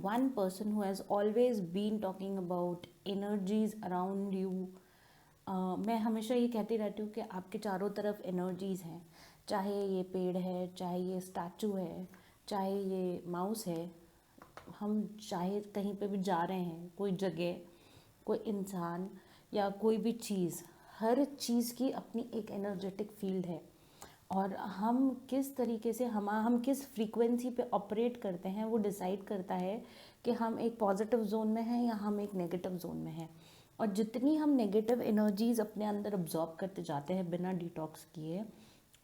one person who has always been talking about energies around you. मैं हमेशा ये कहती रहती हूँ कि आपके चारों तरफ एनर्जीज़ हैं, चाहे ये पेड़ है, चाहे ये स्टैचू है, चाहे ये माउस है। हम चाहे कहीं पे भी जा रहे हैं, कोई जगह, कोई इंसान या कोई भी चीज़, हर चीज़ की अपनी एक एनर्जेटिक फील्ड है। और हम किस तरीके से हम किस फ्रीक्वेंसी पे ऑपरेट करते हैं वो डिसाइड करता है कि हम एक पॉजिटिव जोन में हैं या हम एक नेगेटिव जोन में हैं। और जितनी हम नेगेटिव एनर्जीज अपने अंदर अब्जॉर्ब करते जाते हैं बिना डिटॉक्स किए,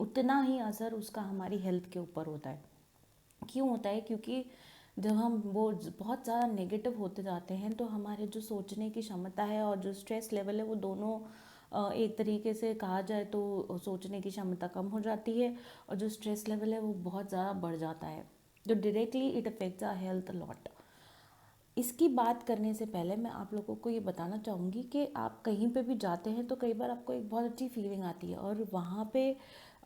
उतना ही असर उसका हमारी हेल्थ के ऊपर होता है। क्यों होता है? क्योंकि जब हम वो बहुत ज़्यादा नेगेटिव होते जाते हैं तो हमारे जो सोचने की क्षमता है और जो स्ट्रेस लेवल है वो दोनों एक तरीके से कहा जाए तो सोचने की क्षमता कम हो जाती है और जो स्ट्रेस लेवल है वो बहुत ज़्यादा बढ़ जाता है। तो directly it affects our health lot. इसकी बात करने से पहले मैं आप लोगों को ये बताना चाहूँगी कि आप कहीं पे भी जाते हैं तो कई बार आपको एक बहुत अच्छी फीलिंग आती है और वहाँ पे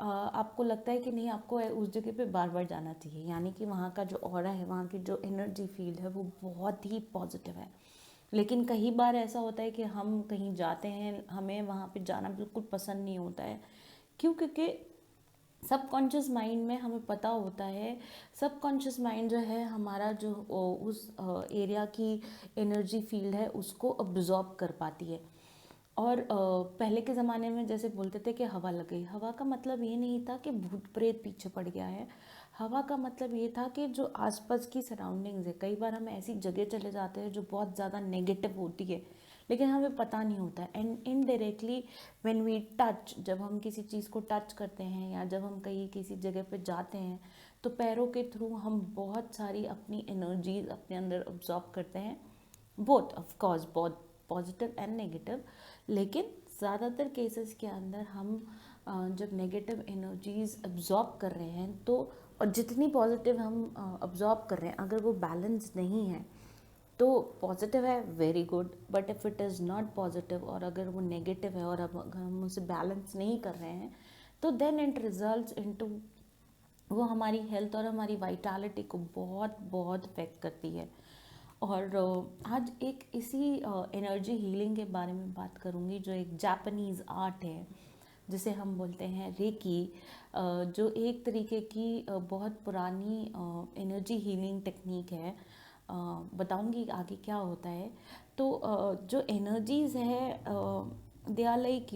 आपको लगता है कि नहीं, आपको उस जगह पे बार बार जाना चाहिए। यानी कि वहाँ का जो ऑरा है, वहाँ की जो एनर्जी फील्ड है वो बहुत ही पॉजिटिव है। लेकिन कई बार ऐसा होता है कि हम कहीं जाते हैं, हमें वहाँ पे जाना बिल्कुल पसंद नहीं होता है। क्यों? क्योंकि सबकॉन्शियस माइंड में हमें पता होता है, सबकॉन्शियस माइंड जो है हमारा जो उस एरिया की एनर्जी फील्ड है उसको अब्जॉर्ब कर पाती है। और पहले के ज़माने में जैसे बोलते थे कि हवा लग गई, हवा का मतलब ये नहीं था कि भूत प्रेत पीछे पड़ गया है। हवा का मतलब ये था कि जो आसपास की सराउंडिंग्स है, कई बार हम ऐसी जगह चले जाते हैं जो बहुत ज़्यादा नेगेटिव होती है लेकिन हमें पता नहीं होता है। And indirectly when we touch, जब हम किसी चीज़ को टच करते हैं या जब हम कहीं किसी जगह पे जाते हैं तो पैरों के थ्रू हम बहुत सारी अपनी एनर्जीज अपने अंदर अब्जॉर्ब करते हैं, बोथ ऑफ कोर्स, बहुत पॉजिटिव एंड नेगेटिव। लेकिन ज़्यादातर केसेस के अंदर हम जब नेगेटिव एनर्जीज अब्जॉर्ब कर रहे हैं तो, और जितनी पॉजिटिव हम अब्जॉर्ब कर रहे हैं, अगर वो बैलेंस नहीं है तो पॉजिटिव है very good, but if it is not positive और अगर वो नेगेटिव है और अब अगर हम उसे बैलेंस नहीं कर रहे हैं तो देन इट रिजल्ट्स इनटू, वो हमारी हेल्थ और हमारी वाइटैलिटी को बहुत बहुत अफेक्ट करती है। और आज एक इसी एनर्जी हीलिंग के बारे में बात करूँगी, जो एक जापानीज़ आर्ट है जिसे हम बोलते हैं रेकी, जो एक तरीके की बहुत पुरानी एनर्जी हीलिंग टेक्निक है। बताऊंगी आगे क्या होता है। तो जो एनर्जीज़ है, they are like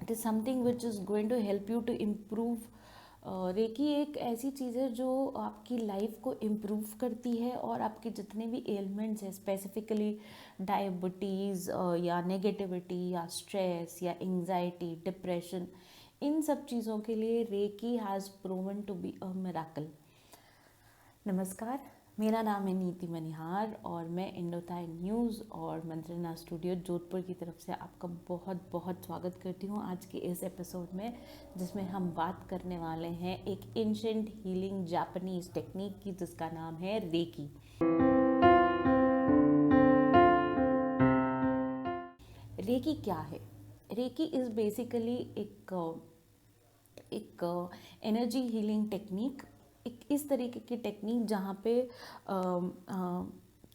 it is something which is going to help you to improve. Reiki एक ऐसी चीज़ है जो आपकी लाइफ को इम्प्रूव करती है और आपके जितने भी एलिमेंट्स हैं, स्पेसिफिकली डायबिटीज़ या नेगेटिविटी या स्ट्रेस या एंजाइटी, डिप्रेशन, इन सब चीज़ों के लिए Reiki has proven to be a miracle. नमस्कार, मेरा नाम है नीति मनिहार और मैं इंडोथाई न्यूज़ और मंत्रणा स्टूडियो जोधपुर की तरफ से आपका बहुत बहुत स्वागत करती हूँ आज के इस एपिसोड में, जिसमें हम बात करने वाले हैं एक एंशिएंट हीलिंग जापानीज टेक्निक की, जिसका नाम है रेकी। रेकी क्या है? रेकी इज़ बेसिकली एक एनर्जी हीलिंग टेक्निक, एक इस तरीके की टेक्निक जहाँ पे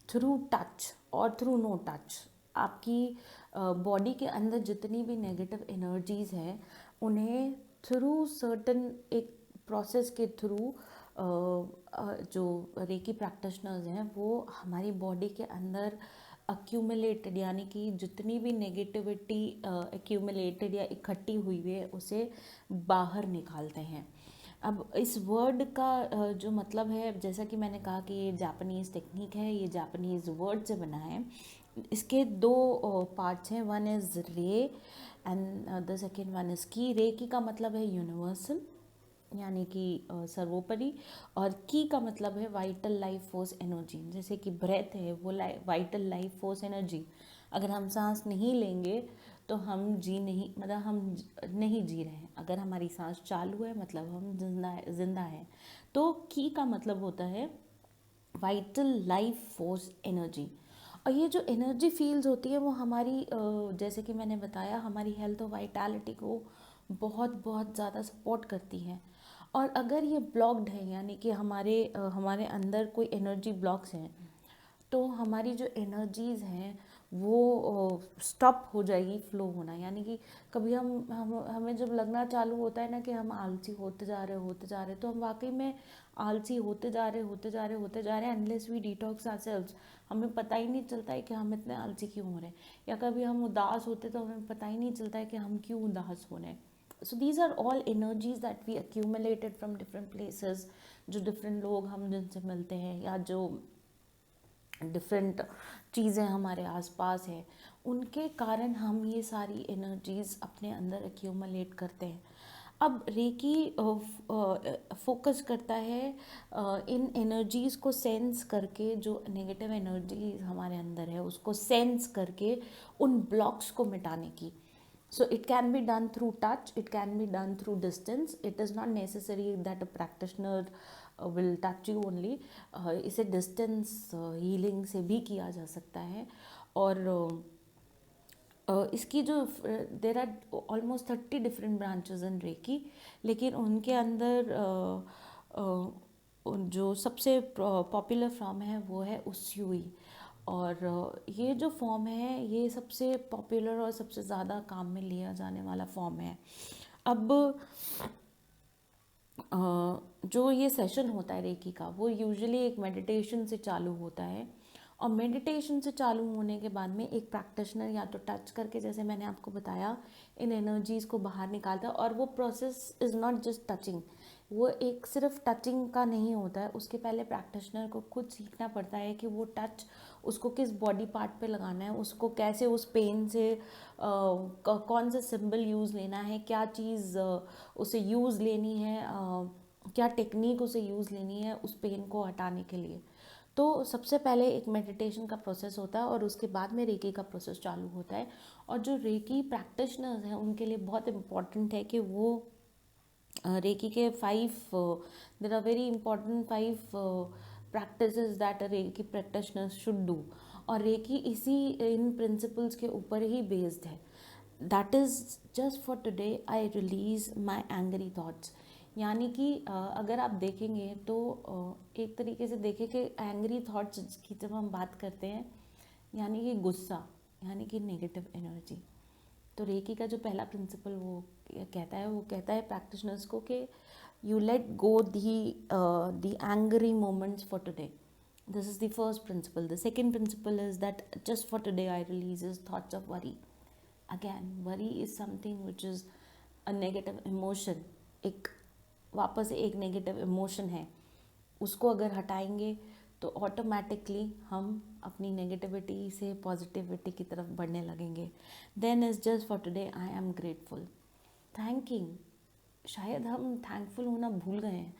थ्रू टच और थ्रू नो टच आपकी बॉडी के अंदर जितनी भी नेगेटिव एनर्जीज़ हैं उन्हें थ्रू सर्टन एक प्रोसेस के थ्रू जो रेकी प्रैक्टिशनर्स हैं वो हमारी बॉडी के अंदर अक्यूमुलेटेड, यानी कि जितनी भी नेगेटिविटी अक्यूमुलेटेड या इकट्ठी हुई है उसे बाहर निकालते हैं। अब इस वर्ड का जो मतलब है, जैसा कि मैंने कहा कि ये जापानीज़ टेक्निक है, ये जापानीज़ वर्ड से बना है। इसके दो पार्ट्स हैं, वन इज़ रे and the second one is की। रे की का मतलब है यूनिवर्सल, यानी कि सर्वोपरि, और की का मतलब है वाइटल लाइफ फोर्स एनर्जी। जैसे कि ब्रेथ है वो वाइटल लाइफ फोर्स एनर्जी। अगर हम सांस नहीं लेंगे तो हम जी नहीं, मतलब हम नहीं जी रहे हैं। अगर हमारी सांस चालू है मतलब हम जिंदा है। तो की का मतलब होता है वाइटल लाइफ फोर्स एनर्जी। और ये जो एनर्जी फील्ड्स होती है वो हमारी जैसे कि मैंने बताया, हमारी हेल्थ और वाइटैलिटी को बहुत बहुत ज़्यादा सपोर्ट करती हैं। और अगर ये ब्लॉक्ड है, यानी कि हमारे अंदर कोई एनर्जी ब्लॉक्स हैं, तो हमारी जो एनर्जीज़ हैं वो स्टॉप हो जाएगी फ्लो होना। यानी कि कभी हमें जब लगना चालू होता है ना कि हम आलसी होते जा रहे, तो हम वाकई में आलसी होते जा रहे हैं अनलेस वी डिटॉक्स आवरसेल्व्स। हमें पता ही नहीं चलता है कि हम इतने आलसी क्यों हो रहे हैं। या कभी हम उदास होते तो हमें पता ही नहीं चलता है कि हम क्यों उदास हो रहे हैं। So these are all energies that we accumulated from different places, जो डिफरेंट लोग हम जिनसे मिलते हैं, या जो डिफरेंट चीज़ें हमारे आसपास है, उनके कारण हम ये सारी एनर्जीज़ अपने अंदर एक्यूमुलेट करते हैं। अब रेकी फोकस करता है इन एनर्जीज़ को सेंस करके, जो नेगेटिव एनर्जी हमारे अंदर है उसको सेंस करके उन ब्लॉक्स को मिटाने की। So it can be done through touch, it can be done through distance. It is not necessary that a practitioner will touch you only. इसे distance healing से भी किया जा सकता है। और इसकी जो there are almost 30 different branches in Reiki, लेकिन उनके अंदर जो सबसे पॉपुलर फॉर्म है वो है उस्यूई। और ये जो फॉर्म है ये सबसे पॉपुलर और सबसे ज़्यादा काम में लिया जाने वाला फॉर्म है। अब जो ये सेशन होता है रेकी का, वो यूजुअली एक मेडिटेशन से चालू होता है। और मेडिटेशन से चालू होने के बाद में एक प्रैक्टिशनर या तो टच करके, जैसे मैंने आपको बताया, इन एनर्जीज़ को बाहर निकालता है। और वो process is not just touching, वो एक सिर्फ टचिंग का नहीं होता है। उसके पहले प्रैक्टिशनर को खुद सीखना पड़ता है कि वो टच उसको किस बॉडी पार्ट पे लगाना है, उसको कैसे उस पेन से कौन सा सिंबल यूज़ लेना है, क्या चीज़ उसे यूज़ लेनी है, क्या टेक्निक उसे यूज़ लेनी है उस पेन को हटाने के लिए। तो सबसे पहले एक मेडिटेशन का प्रोसेस होता है और उसके बाद में रेकी का प्रोसेस चालू होता है। और जो रेकी प्रैक्टिशनर्स हैं उनके लिए बहुत इम्पॉर्टेंट है कि वो रेकी के 5 there are very important 5 practices that Reiki practitioners should do. और रेकी इसी इन प्रिंसिपल्स के ऊपर ही बेस्ड है। That is just for today I release my angry thoughts. यानी कि अगर आप देखेंगे तो एक तरीके से देखें कि एंग्री थॉट्स की जब हम बात करते हैं, यानी कि गुस्सा, यानी कि नेगेटिव एनर्जी, तो रेकी का जो पहला प्रिंसिपल वो कहता है प्रैक्टिशनर्स को कि you let go the angry moments for today. This is the first principle. The second principle is that just for today I releases thoughts of worry. Again worry is something which is a negative emotion, एक वापस से एक negative emotion है। उसको अगर हटाएंगे तो automatically हम अपनी नेगेटिविटी से पॉजिटिविटी की तरफ बढ़ने लगेंगे। Then is just for today I am grateful. Thanking, शायद हम थैंकफुल होना भूल गए हैं।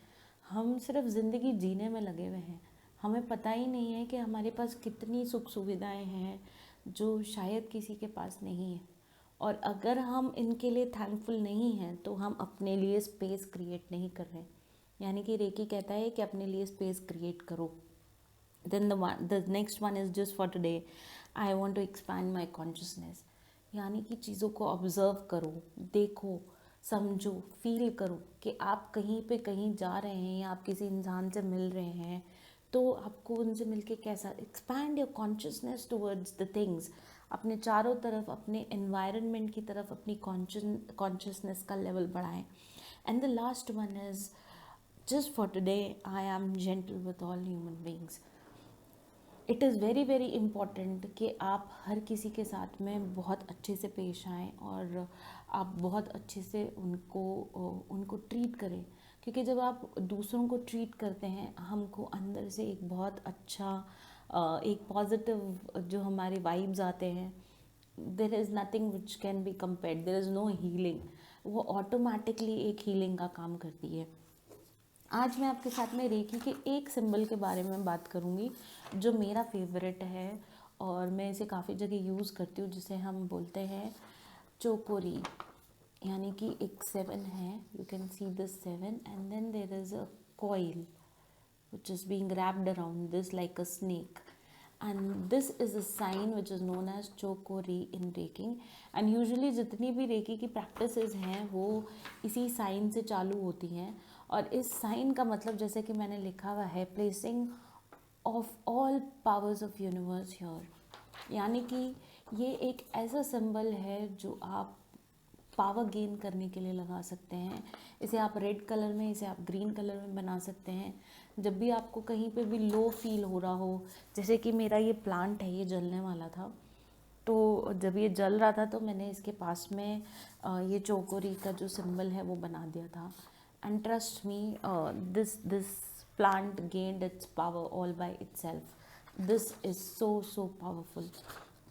हम सिर्फ ज़िंदगी जीने में लगे हुए हैं। हमें पता ही नहीं है कि हमारे पास कितनी सुख सुविधाएं हैं जो शायद किसी के पास नहीं है। और अगर हम इनके लिए थैंकफुल नहीं हैं तो हम अपने लिए स्पेस क्रिएट नहीं कर रहे। यानी कि रेकी कहता है कि अपने लिए स्पेस क्रिएट करो। Then the next one is just for today I want to expand my consciousness। यानी कि चीज़ों को ऑब्ज़र्व करो, देखो, समझो, फील करो कि आप कहीं पे कहीं जा रहे हैं या आप किसी इंसान से मिल रहे हैं तो आपको उनसे मिलके कैसा, expand your consciousness towards the things. अपने चारों तरफ, अपने एनवायरनमेंट की तरफ अपनी कॉन्शियसनेस का लेवल बढ़ाएं। And the last one is just for today I M gentle with all human beings. It is very very important कि आप हर किसी के साथ में बहुत अच्छे से पेश आएँ और आप बहुत अच्छे से उनको ट्रीट करें। क्योंकि जब आप दूसरों को ट्रीट करते हैं, हमको अंदर से एक बहुत अच्छा एक पॉजिटिव जो हमारे वाइब्स आते हैं। There is nothing which can be compared, there is no healing. वो ऑटोमेटिकली एक हीलिंग का काम करती है। आज मैं आपके साथ में रेकी के एक सिंबल के बारे में बात करूँगी जो मेरा फेवरेट है और मैं इसे काफ़ी जगह यूज़ करती हूँ, जिसे हम बोलते हैं चोकोरी। यानी कि एक 7 है, you can see this 7 and then there is a coil which is being wrapped around this like a snake, and this is a sign which is known as chokori in Reiki। and usually जितनी भी recce की practices हैं वो इसी sign से चालू होती हैं। और इस साइन का मतलब जैसे कि मैंने लिखा हुआ है, placing of all powers of universe here, यानी कि ये एक ऐसा सिंबल है जो आप पावर गेन करने के लिए लगा सकते हैं। इसे आप रेड कलर में, इसे आप ग्रीन कलर में बना सकते हैं। जब भी आपको कहीं पे भी लो फील हो रहा हो, जैसे कि मेरा ये प्लांट है, ये जलने वाला था, तो जब ये जल रहा था तो मैंने इसके पास में ये चौकोरी का जो सिंबल है वो बना दिया था। And trust me, this plant gained it's power all by itself. This is so so powerful.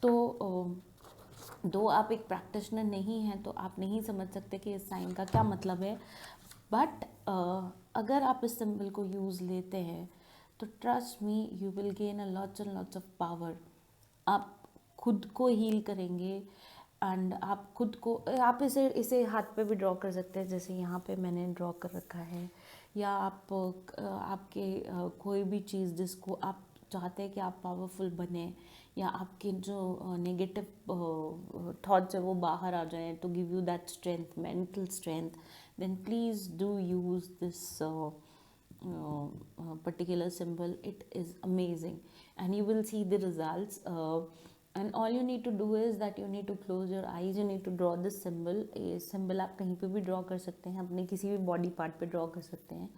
तो दो आप एक प्रैक्टिशनर नहीं हैं तो आप नहीं समझ सकते कि इस साइन का क्या मतलब है, बट अगर आप इस सिंबल को यूज़ लेते हैं तो trust me, you will gain a lots and lots of power. आप खुद को हील करेंगे एंड आप खुद को, आप इसे इसे हाथ पे भी ड्रॉ कर सकते हैं, जैसे यहाँ पे मैंने ड्रॉ कर रखा है। या आप आपके कोई भी चीज़ जिसको आप चाहते हैं कि आप पावरफुल बने, या आपके जो नेगेटिव थॉट्स है वो बाहर आ जाएं, to give you that strength, mental strength, then please do use this particular symbol. It is amazing and you will see the results. And all you need to do is that you need to close your eyes, you need to draw this symbol. ये symbol आप कहीं पे भी draw कर सकते हैं, अपने किसी भी body part पे draw कर सकते हैं।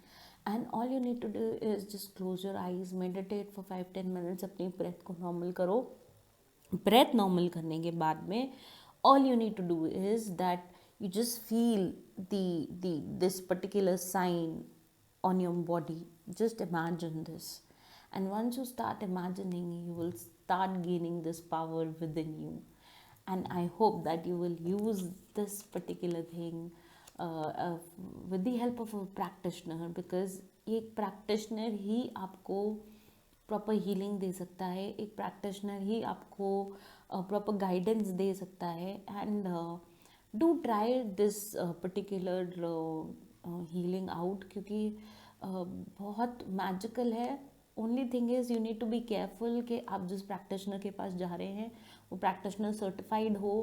And all you need to do is just close your eyes, meditate for 5-10 minutes, अपनी breath को normal करो। breath normal करने के बाद में all you need to do is that you just feel this particular sign on your body. Just imagine this, and once you start imagining, you will start gaining this power within you. And I hope that you will use this particular thing with the help of a practitioner, because एक practitioner ही आपको proper healing दे सकता है, एक practitioner ही आपको proper guidance दे सकता है। And do try this particular healing out, क्योंकि बहुत मैजिकल है। Only thing is you need to be careful कि आप जिस प्रैक्टिशनर के पास जा रहे हैं वो प्रैक्टिशनर सर्टिफाइड हो।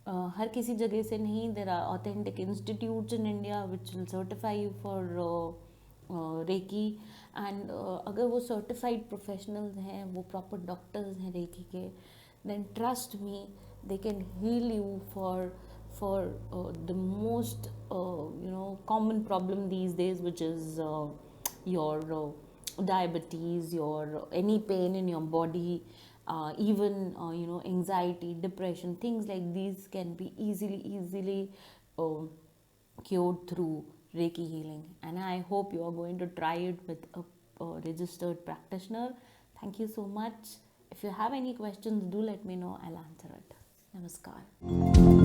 हर किसी जगह से नहीं, there are authentic institutes in India which will certify you for Reiki. And अगर वो सर्टिफाइड प्रोफेशनल्स हैं, वो प्रॉपर डॉक्टर्स हैं रेकी के, then trust me, they can heal you for the most common problem these days, which is your diabetes, your any pain in your body, even anxiety, depression, things like these can be easily cured through Reiki healing. And I hope you are going to try it with a registered practitioner. Thank you so much. If you have any questions, do let me know, I'll answer it. Namaskar.